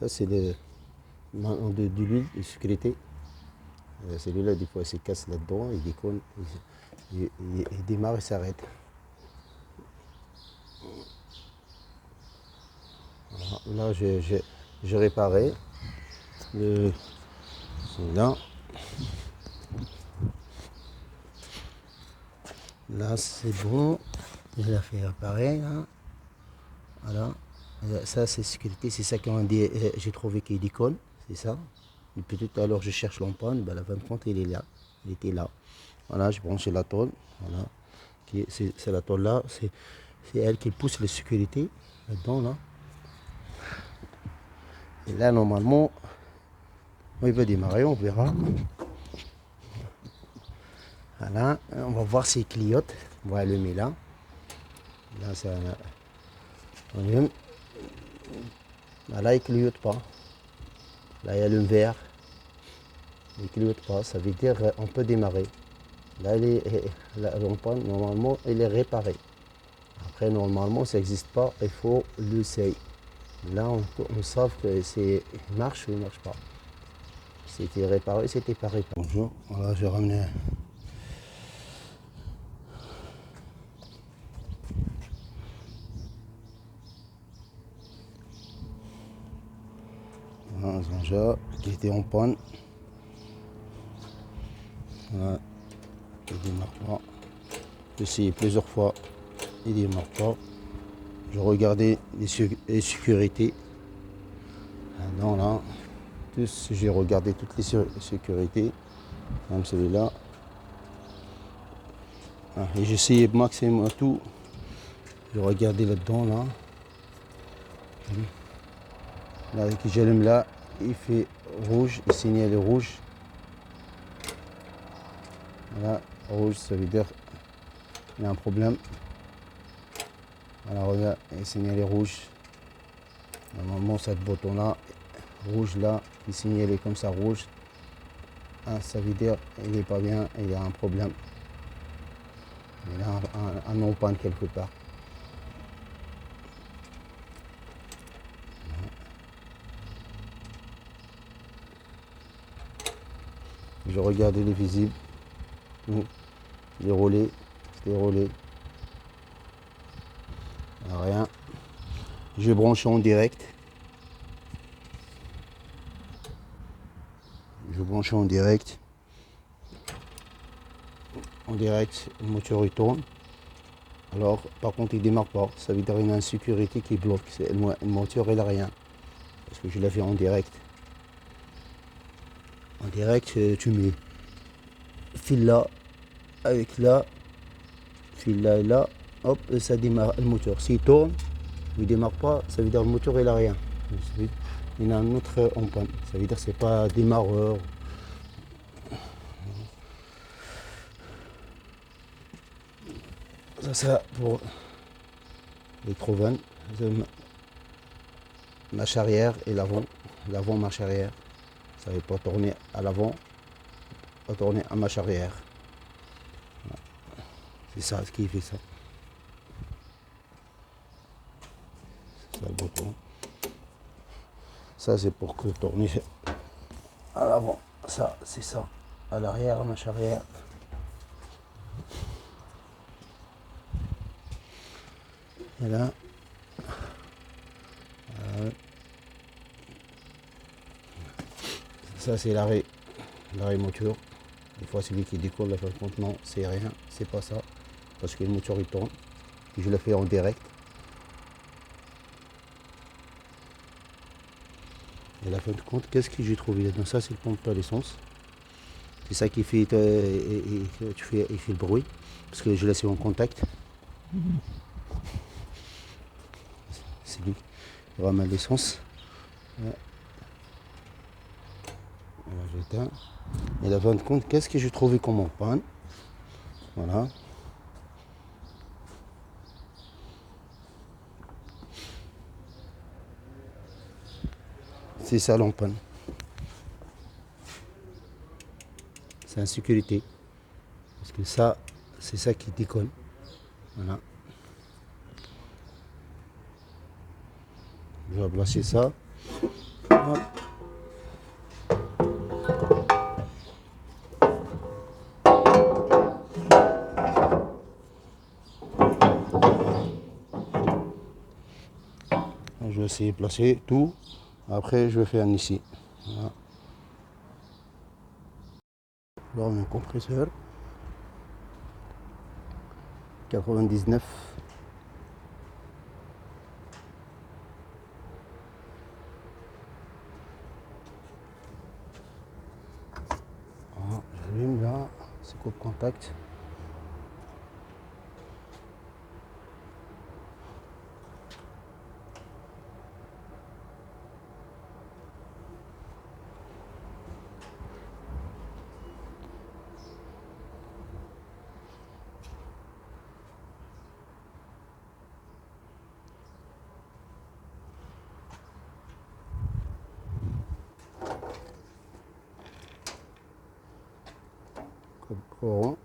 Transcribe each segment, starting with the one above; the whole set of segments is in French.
Ça, c'est le de l'huile de sécurité. Celui-là, des fois, il se casse là-dedans, il déconne, il démarre et s'arrête. Voilà. Là, j'ai réparé. Celui-là. Là, c'est bon. Je l'ai fait réparer. Là. Voilà. Ça, c'est sécurité. C'est ça qu'on dit. J'ai trouvé qu'il déconne. C'est ça. Depuis tout à l'heure, je cherche l'empanne. Ben, la 20 compte, il est là. Il était là. Voilà, j'ai branché la tôle. Voilà. C'est la tôle là. C'est elle qui pousse la sécurité là-dedans. Là. Et là, normalement, il va démarrer. On verra. Voilà. On va voir s'il clignote. On va allumer là. Là, ça. On allume. Là, il ne clignote pas. Là, il y a le vert. Il ne clignote pas. Ça veut dire qu'on peut démarrer. Là, l'empanne, normalement, elle est réparée. Après, normalement, ça n'existe pas. Il faut l'essayer. Là, on sait que c'est marche ou il ne marche pas. C'était réparé, c'était pas réparé. Bonjour. Voilà, j'ai ramené. Un Zanja qui était en panne. Voilà. Il ne démarre pas. J'ai essayé plusieurs fois. Il ne démarre pas. Je regardais les sécurités. Non, là. J'ai regardé toutes les sécurités. Même celui-là. Et j'ai essayé maximum tout. J'ai regardé là-dedans, là. Là, avec j'allume là, il fait rouge, il signale rouge. Voilà, rouge, ça veut dire qu'il y a un problème. Voilà, regarde, il signale rouge. Normalement, ce bouton-là, rouge là, il signale comme ça rouge. Ça veut dire qu'il n'est pas bien, il y a un problème. Il a un empanne quelque part. Je regardais les visibles, les relais, c'était relais. Rien. Je branche en direct. Je branche en direct. En direct, le moteur il tourne. Alors, par contre, il ne démarre pas. Ça veut dire qu'il y a une insécurité qui bloque. Le moteur, il n'a rien. Parce que je l'ai fait en direct. En direct, tu mets fil là, avec là, fil là et là, hop, ça démarre le moteur. S'il tourne, il ne démarre pas, ça veut dire que le moteur, il n'a rien. Il y a un autre en panne. Ça veut dire que ce n'est pas démarreur. Ça, c'est pour les Trovan. Marche arrière et l'avant. L'avant, marche arrière. Ça ne veut pas tourner à l'avant, pas tourner à marche arrière. C'est ça ce qui fait ça. C'est ça le bouton. Ça, c'est pour que tourner à l'avant. Ça, c'est ça. À l'arrière, marche arrière. Et là. Ça, c'est l'arrêt moteur. Des fois, celui qui décolle, la fin de compte, non, c'est rien, c'est pas ça. Parce que le moteur, il tourne. Et je le fais en direct. Et à la fin de compte, qu'est-ce que j'ai trouvé là-dedans? Ça, c'est le pompe à l'essence. C'est ça qui fait, il fait le bruit. Parce que je laisse en contact. C'est lui qui ramène l'essence. J'éteins. Et à la fin de compte, qu'est-ce que j'ai trouvé comme en panne? Voilà. C'est ça l'empanne. C'est insécurité. Parce que ça, c'est ça qui déconne. Voilà. Je vais placer ça. Hop. Je vais essayer de placer tout. Après, je vais faire ici. Voilà. Là, on a un compresseur. 99. Voilà, j'allume là. C'est coupe contact. Rond.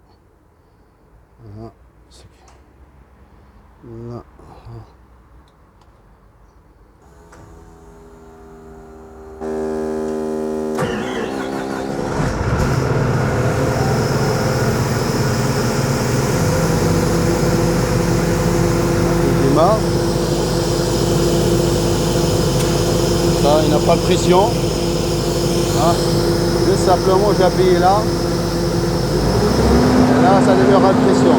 Voilà. Là. Il démarre. Ça, il n'a pas de pression. Ah. Juste simplement, j'ai appuyé là. Et là, ça deviendra de pression.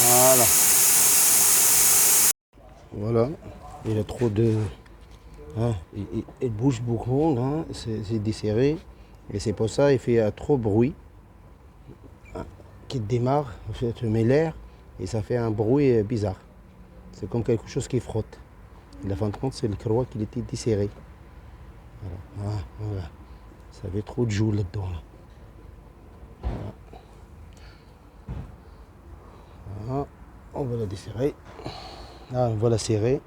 Voilà. Voilà. Il y a trop de... Hein, il bouge beaucoup, là. C'est desserré. Et c'est pour ça qu'il fait trop de bruit. Qui démarre, en fait, tu mets l'air et ça fait un bruit bizarre. C'est comme quelque chose qui frotte. Et la fin de compte, c'est le croix qui était desserré. Voilà. Voilà. Ça fait trop de joues là-dedans. Là. Voilà. On va la desserrer. Là, on va la serrer.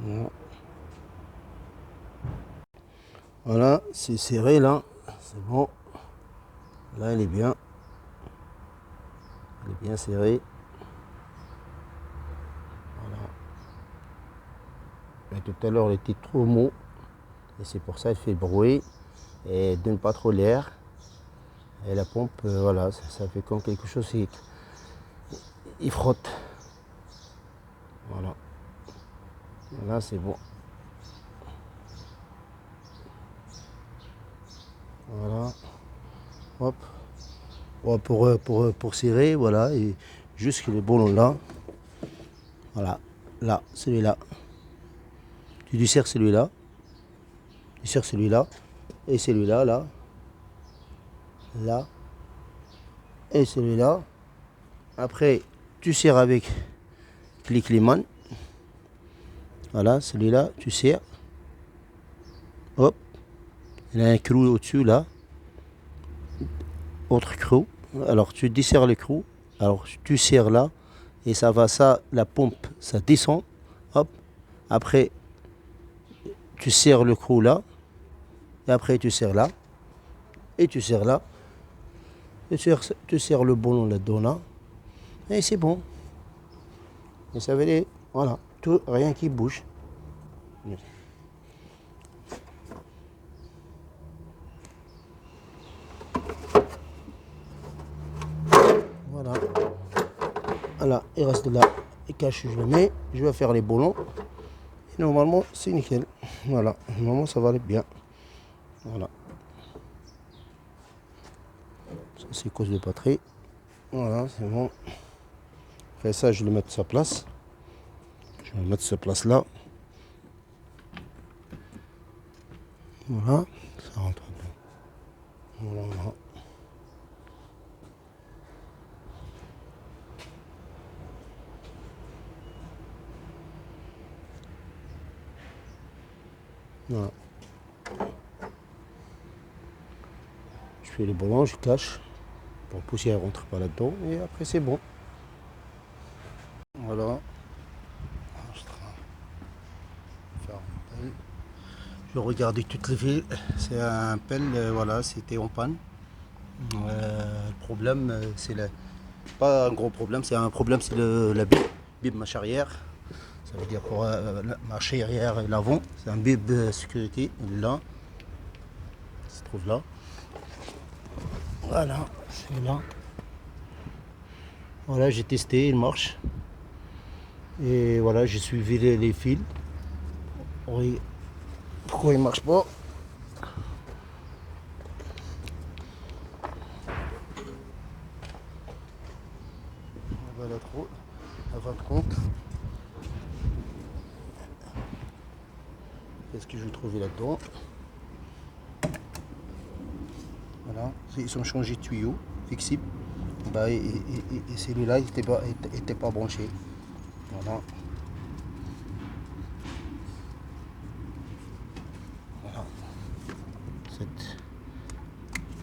Voilà, voilà, c'est serré là. C'est bon. Là, elle est bien. Elle est bien serrée. Voilà. Mais tout à l'heure, elle était trop mou. Et c'est pour ça qu'elle fait le bruit. Et elle donne pas trop l'air. Et la pompe, voilà, ça fait comme quelque chose qui il frotte. Voilà. Là, c'est bon. Voilà. Hop. Ouais, pour serrer, voilà. Et juste les boulons là. Voilà. Là, celui-là. Tu desserres celui-là. Tu serres celui-là. Et celui-là, là. Là. Et celui-là. Après, tu serres avec clic Liman. Voilà, celui-là, tu serres. Hop. Il y a un creux au-dessus, là. Autre creux. Alors tu desserres l'écrou. Alors tu serres là. Et ça va, ça, la pompe, ça descend. Hop. Après, tu serres le crou là. Et après, tu serres là. Et tu serres là. Et tu serres le boulon là-dedans là. Et c'est bon. Et ça va aller. Voilà. Tout, rien qui bouge. Voilà. Voilà. Il reste là. Et cache, je le mets. Je vais faire les boulons. Et normalement, c'est nickel. Voilà. Normalement, ça va aller bien. Voilà. Ça, c'est cause de batterie. Voilà, c'est bon. Après ça, je vais le mettre à sa place. Je vais le mettre à sa place là. Voilà. Ça rentre bien. Voilà, voilà. Voilà. Je fais les boulons, je cache. Pour que la poussière ne rentre pas là-dedans. Et après, c'est bon. Voilà. Je regardais toutes les villes. C'est un pelle, voilà, c'était en panne. Le problème, pas un gros problème, c'est un problème, c'est la bib marche arrière. Ça veut dire pour marcher arrière et l'avant. C'est un bib de sécurité. Il est là. Il se trouve là. Voilà, c'est là. Voilà, j'ai testé, il marche. Et voilà, j'ai suivi les fils. Oui. Pourquoi il marche pas? Voilà trop. À fin de compte. Qu'est-ce que je vais trouver là-dedans? Voilà, ils ont changé de tuyau flexible. Bah, et celui-là, il n'était pas branché. Voilà. Voilà.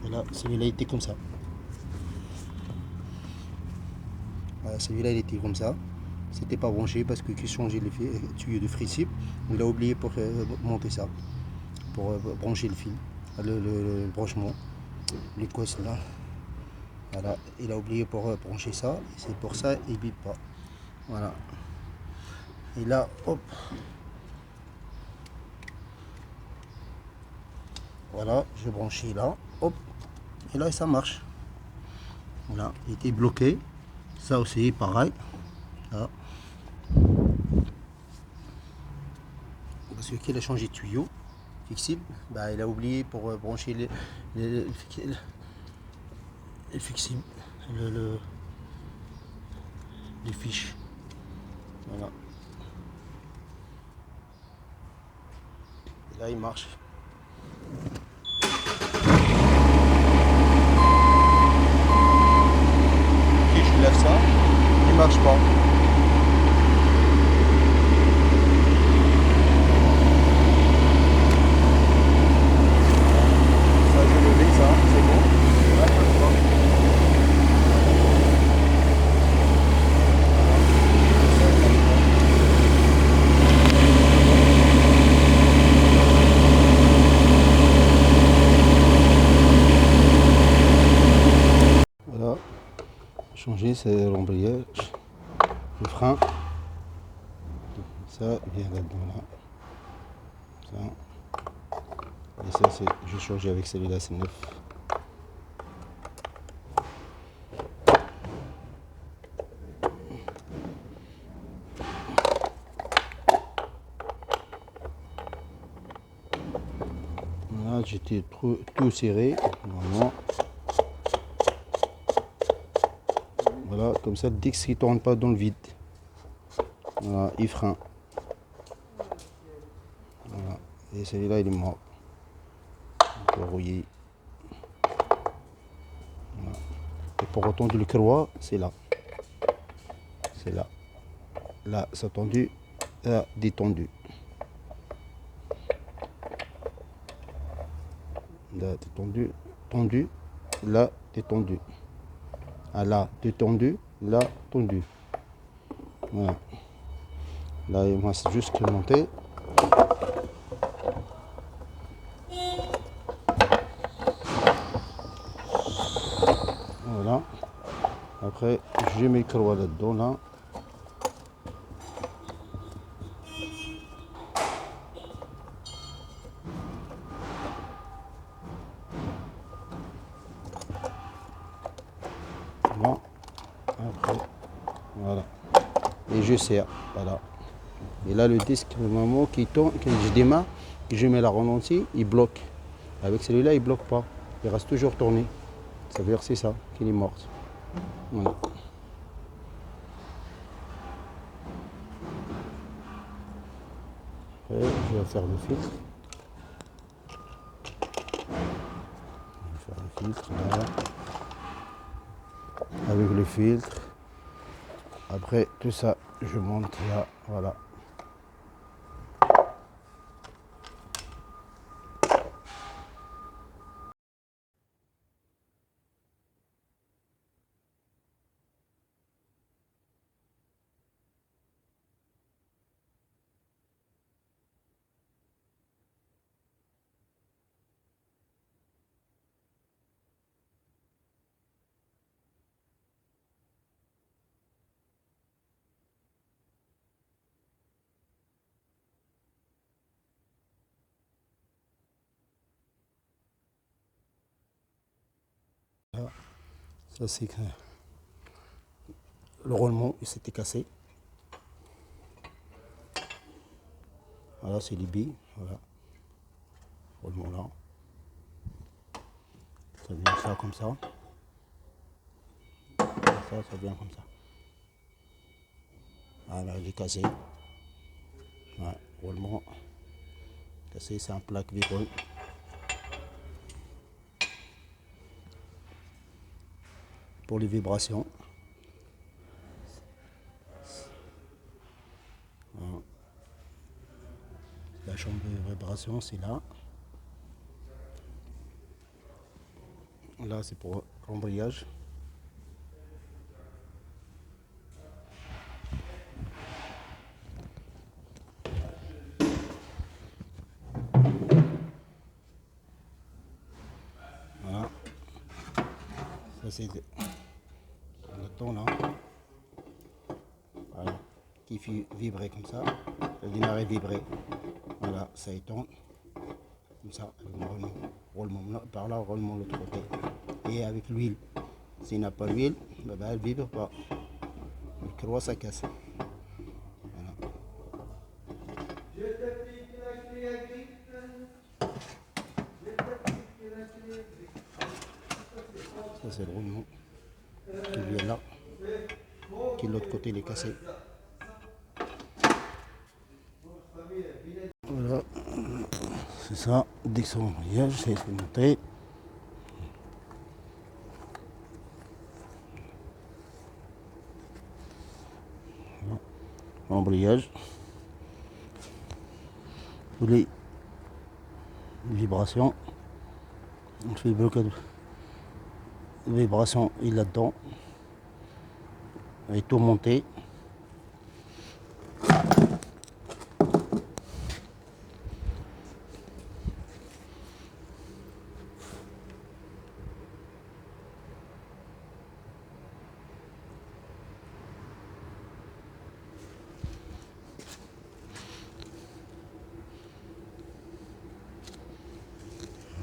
Voilà, celui-là était comme ça. Voilà, celui-là il était comme ça. C'était pas branché parce que qu'il changeait le tuyau de flexible. Il a oublié pour monter ça, pour brancher le fil, le branchement, les cosses là. Voilà, il a oublié pour brancher ça, et c'est pour ça il bip pas. Voilà. Et là, hop. Voilà, je branchis là, hop. Et là, ça marche. Voilà, il était bloqué. Ça aussi, pareil. Là. Parce qu'il a changé de tuyau flexible, bah, il a oublié pour brancher le flexible, les fiches. Voilà. Et là, il marche. Si je lève ça, il marche pas. Voilà, changer c'est l'embrayage, le frein, ça vient là-dedans là, ça, et ça c'est, je change avec celui-là, c'est neuf. Voilà, j'étais tout serré, normalement. Voilà, comme ça, dès qu'il ne tourne pas dans le vide, voilà, il freine. Voilà, et celui-là, il est mort. On peut rouiller. Voilà. Et pour retendre le croix, c'est là. C'est là. Là, c'est tendu, là, détendu. Là, détendu, tendu, là, détendu. Ah, là, détendu, là, tendu. Voilà. Là, il reste juste monter. Voilà. Après, je mets le creux là-dedans, là. Bon. Après, voilà. Et je serre, voilà. Et là, le disque, au moment qu'il tourne, quand je démarre, que je mets la ralentie, il bloque. Avec celui-là, il ne bloque pas. Il reste toujours tourné. Ça veut dire que c'est ça, qu'il est mort. Voilà. Après, je vais faire le filtre. Je vais faire le filtre, là. Avec le filtre. Après, tout ça, je monte là, voilà. Ça, c'est que le roulement, il s'était cassé. Voilà, c'est les billes. Voilà. Roulement là. Ça vient ça comme ça. Ça vient comme ça. Voilà, il est cassé. Ouais, roulement cassé, c'est un plaque vibreux. Pour les vibrations. Voilà. La chambre de vibration, c'est là. Là, c'est pour l'embrayage. Voilà. Ça, c'est le temps là. Voilà. Qui fait vibrer comme ça. Ça démarre vibrer. Voilà, ça étend. Comme ça, roulement là, par là, roulement de l'autre côté. Et avec l'huile. S'il n'a pas l'huile, ben, elle ne vibre pas. Le croix, ça casse. Voilà. Ça, c'est le roulement qui vient là. Qui de l'autre côté, il est cassé. Voilà. C'est ça, dès que son embrayage, c'est monté. Embrayage. Tous les vibrations. On fait bloquer de vibrations, il est là-dedans. Et tout monté.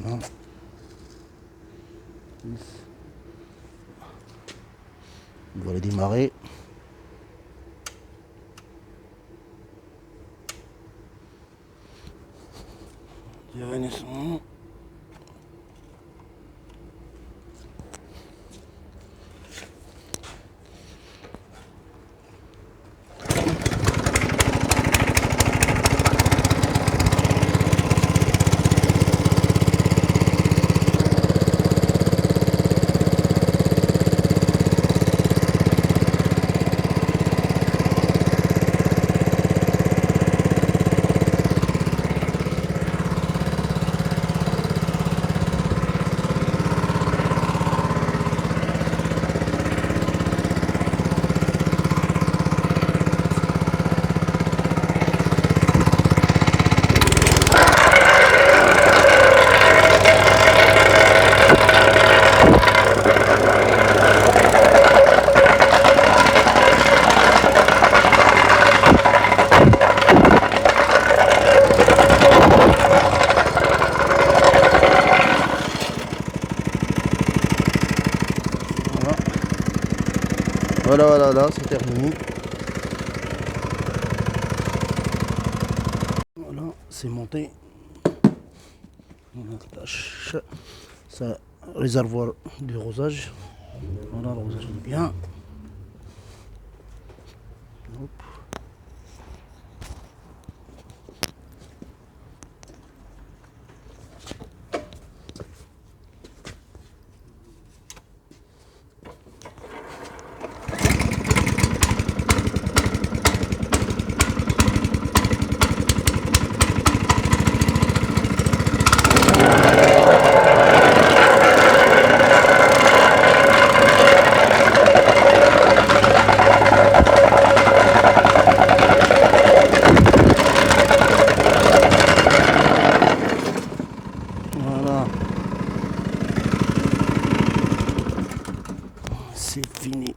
Voilà. On va les démarrer. Voilà, c'est terminé. Voilà, c'est monté. On attache ça réservoir du rosage. Voilà, le rosage est bien. Hop. Voilà, c'est fini.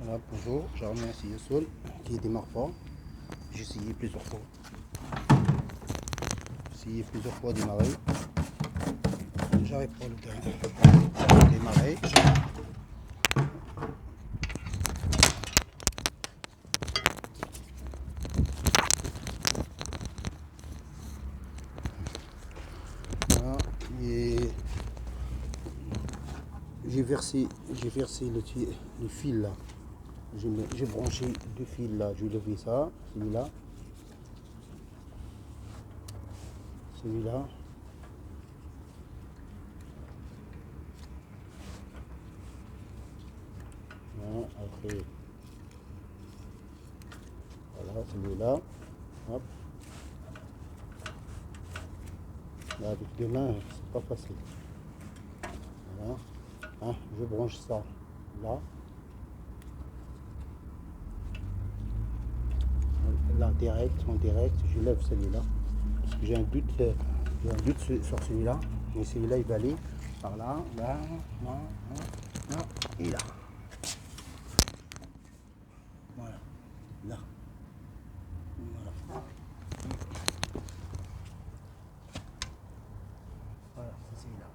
Voilà, bonjour, j'ai remis un sillot qui ne démarre pas. J'ai essayé plusieurs fois. À démarrer. J'arrive pas le démarrer. Voilà, et j'ai versé le fil là. J'ai branché deux fils là, j'ai levé ça, celui-là, celui-là. Voilà, après, voilà, celui-là, hop. Là, avec deux mains, c'est pas facile. Voilà, hein, je branche ça là. direct, en direct, je lève celui-là. Parce que j'ai un doute sur celui-là. Mais celui-là, il va aller par là, là, là, là, là, et là. Voilà, là. Voilà. Voilà, c'est celui-là.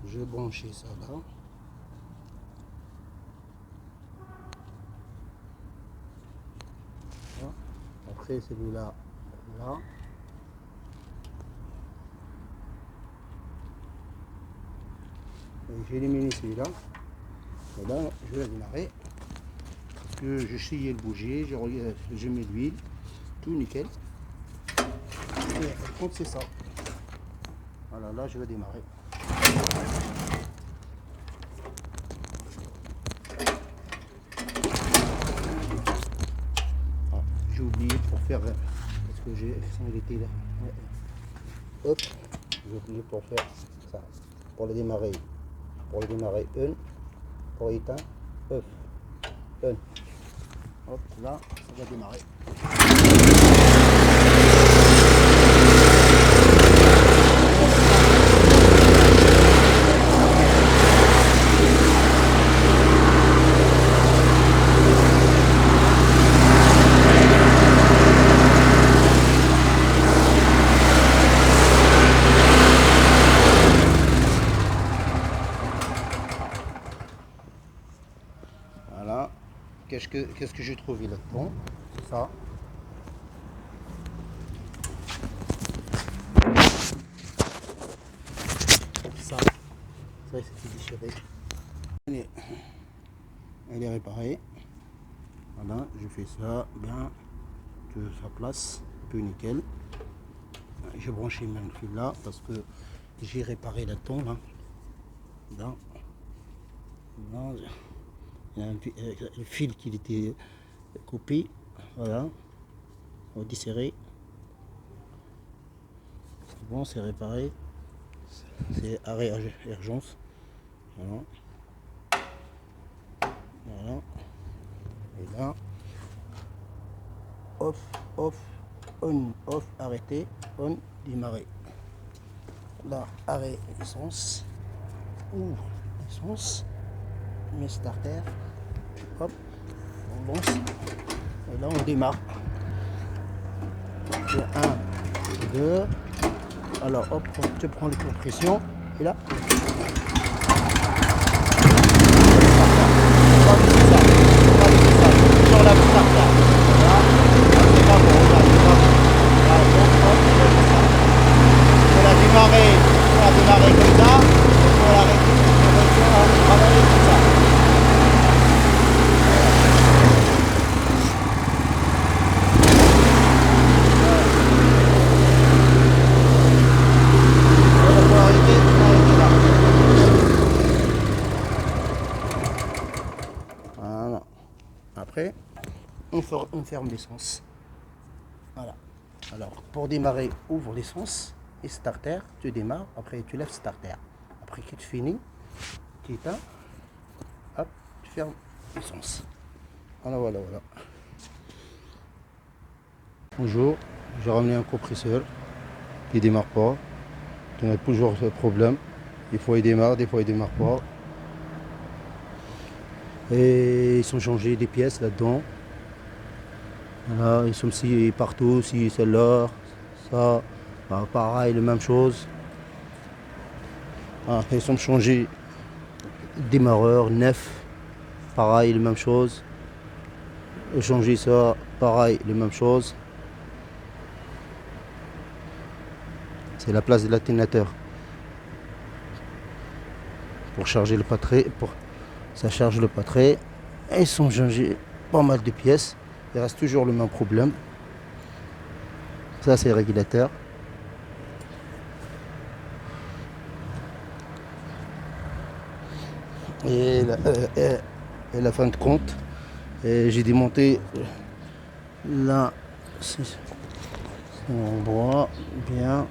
Je vais brancher ça là. Voilà. Après celui-là, là. J'ai éliminé celui-là. Et là, je vais démarrer. Parce que je essayais le bouger, je mets l'huile, tout nickel. Et par contre, c'est ça. Voilà, là, je vais démarrer. Ah, j'ai oublié pour faire, parce que j'ai il là. Hop, j'ai oublié pour faire ça. Pour le démarrer, une, pour éteindre, off, un. Hop, là, ça va démarrer. Voilà. Qu'est-ce que j'ai trouvé là-dedans? Ça. Ça, c'était déchiré. Elle est réparée. Voilà, je fais ça bien de sa place, un peu nickel. J'ai branché même le fil là parce que j'ai réparé là-dedans là. Là. Là, il y a le fil qui était coupé. Voilà. On va desserrer. C'est bon, c'est réparé. C'est arrêt urgence. Voilà. Voilà. Et là, off, off, arrêté, on, démarrer. Là, arrêt, essence, ouvre, essence, met starter, hop, on lance, et là on démarre. 1, 2, alors hop, tu prends les compressions, et là, sur la starter. Démarrer comme ça, pour l'arrêter, travailler comme ça. Voilà. Après, on ferme l'essence. Voilà. Alors, pour démarrer, ouvre l'essence. Et starter, tu démarres, après tu lèves starter. Après que tu finis, tu éteins, hop, tu fermes l'essence. Voilà, voilà, voilà. Bonjour, j'ai ramené un compresseur qui ne démarre pas. On a toujours ce problème. Des fois il démarre, des fois il ne démarre pas. Et ils sont changés des pièces là-dedans. Voilà, ils sont aussi partout, si celle-là, ça. Ah, pareil, la même chose. Ah, ils sont changés démarreur, neuf, pareil, la même chose. Changer ça, pareil, la même chose. C'est la place de l'alternateur. Pour charger le patray, ça charge le patray. Et ils sont changés pas mal de pièces. Il reste toujours le même problème. Ça, c'est le régulateur. Et la fin de compte, j'ai démonté là, on voit bien.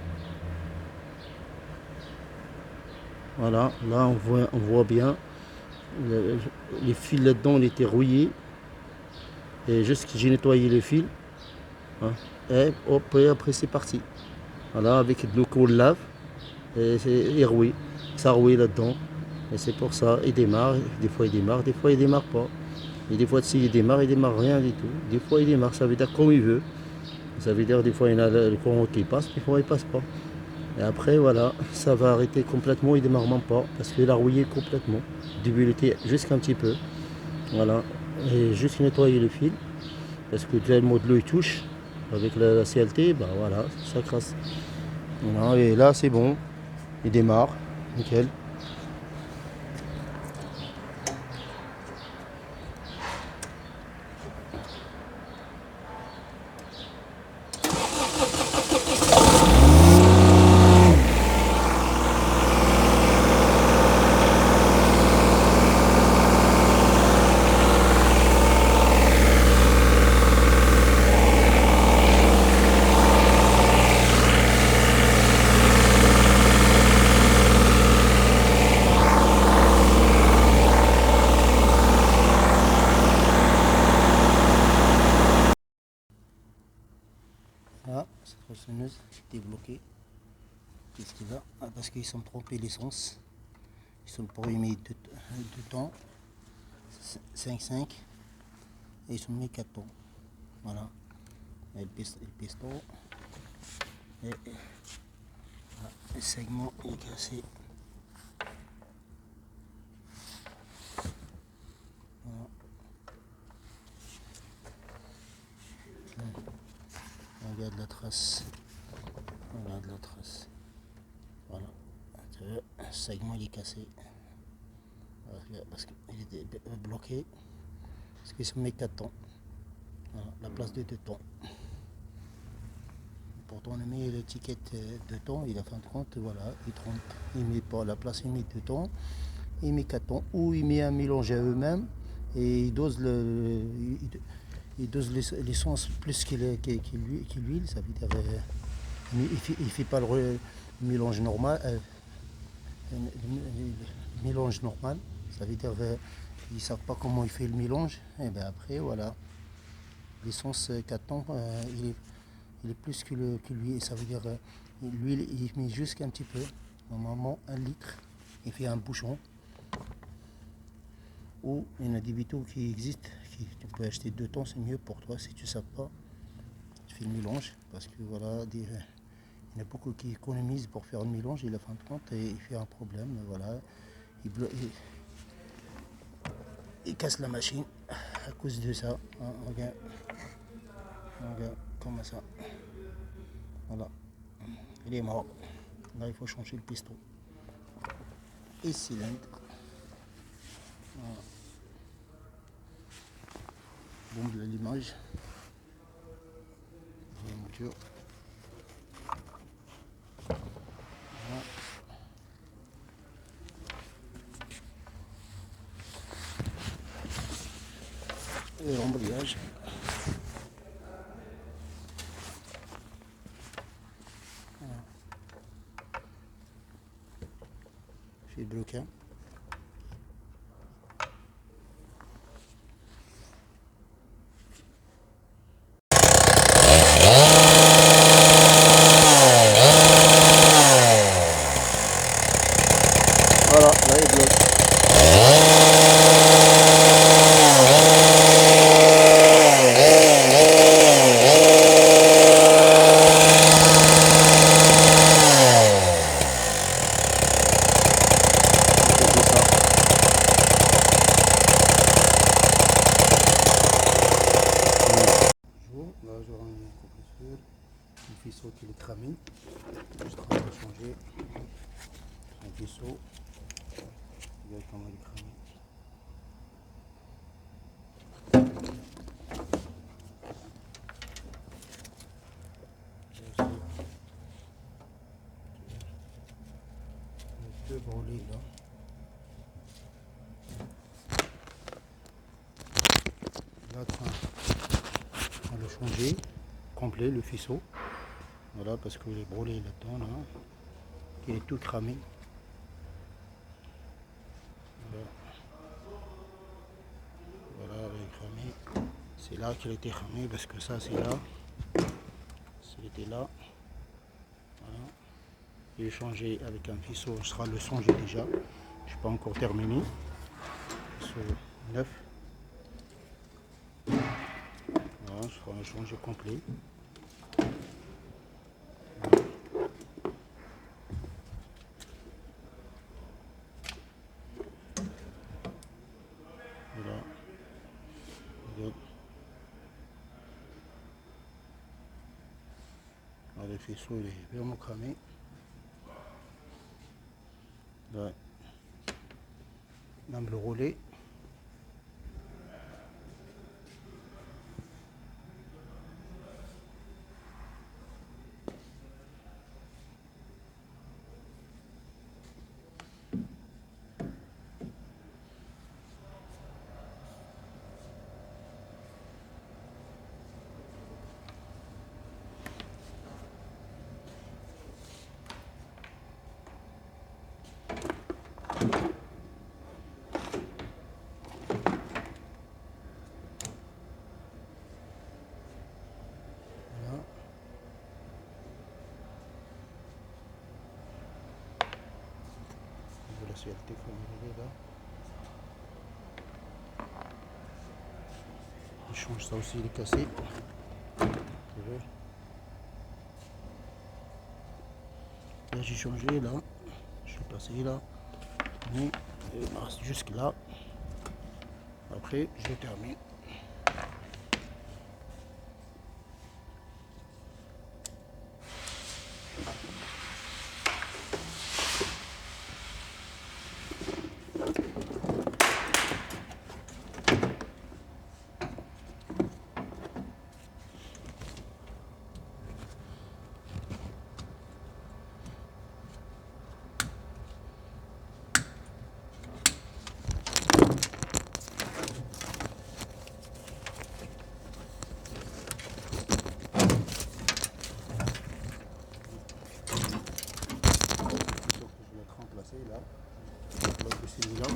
Voilà, là on voit bien. Les fils là-dedans, ils étaient rouillés. Et juste que j'ai nettoyé les fils. Hein, et hop, et après c'est parti. Voilà, avec de l'eau qu'on lave. Et c'est rouillé. Ça rouille là-dedans. Et c'est pour ça, il démarre. Des fois il démarre, des fois il démarre pas. Et des fois s'il démarre, il démarre rien du tout. Des fois il démarre, ça veut dire comme il veut. Ça veut dire des fois il y en a le courant qui passe, des fois il passe pas. Et après voilà, ça va arrêter complètement, il démarre même pas. Parce qu'il a rouillé complètement. Au début il était jusqu'un petit peu. Voilà. Et juste nettoyer le fil. Parce que tellement de l'eau il touche. Avec la CLT, ben voilà, ça crasse. Voilà, et là c'est bon. Il démarre. Nickel. Ah, cette tronçonneuse était bloquée. Qu'est-ce qu'il a? Ah, parce qu'ils sont trompés l'essence. Ils sont pour y mettre deux temps. 5,5 et ils sont mis 4 temps. Voilà. Et le piston. Et voilà, le segment est cassé. Voilà. On regarde la trace. On regarde la trace. Voilà. Le segment il est cassé. Parce qu'il était bloqué. Parce qu'ils sont mis 4 temps. Voilà, la place de 2 temps. Pourtant on met l'étiquette de temps, il a fin de compte, voilà, il trompe. Il met pas la place, il met 2 temps, il met 4 temps, ou il met un mélange à eux-mêmes et il dose l'essence plus qu'il l'huile, ça veut dire il fait pas le mélange normal, mélange normal, ça veut dire ils savent pas comment il fait le mélange, et bien après voilà, l'essence 4 temps, il est plus que l'huile, ça veut dire l'huile il met juste un petit peu, normalement 1 litre, il fait un bouchon. Ou il y en a des bidons qui existent, tu peux acheter 2 temps, c'est mieux pour toi si tu ne sais pas. Tu fais le mélange, parce que voilà, il y en a beaucoup qui économisent pour faire le mélange, et la fin de compte, et il fait un problème, voilà. Il casse la machine à cause de ça. Hein, regarde comme ça. Voilà, il est mort. Là, il faut changer le piston et le cylindre. Voilà. Bombe de l'image. La monture. Voilà. Et l'embrayage. Voilà. Je fais bloquer. Voilà, là il bloque. Là j'aurai un compresseur, le faisceau qui est cramé, je vais changer son faisceau, regarde comment il est cramé. Deux brûlés là. Là on va le changer complet le faisceau. Voilà, parce qu'il est brûlé là-dedans là. Il est tout cramé. Voilà. C'est là qu'il a été ramé parce que ça c'est là. C'était là. Voilà. Je vais changer avec un faisceau, ce sera le changer déjà. Je n'ai pas encore terminé. Faisceau 9. Voilà, ce sera un changer complet. Voilà. Alors, le faisceau il est vraiment cramé. Là, même le relais. La CLT là. Je change ça aussi, il est cassé. Là j'ai changé là. Je suis passé là. Et il reste jusque là. Après je termine. Donc je vais le remplacer là. Là, celui-là.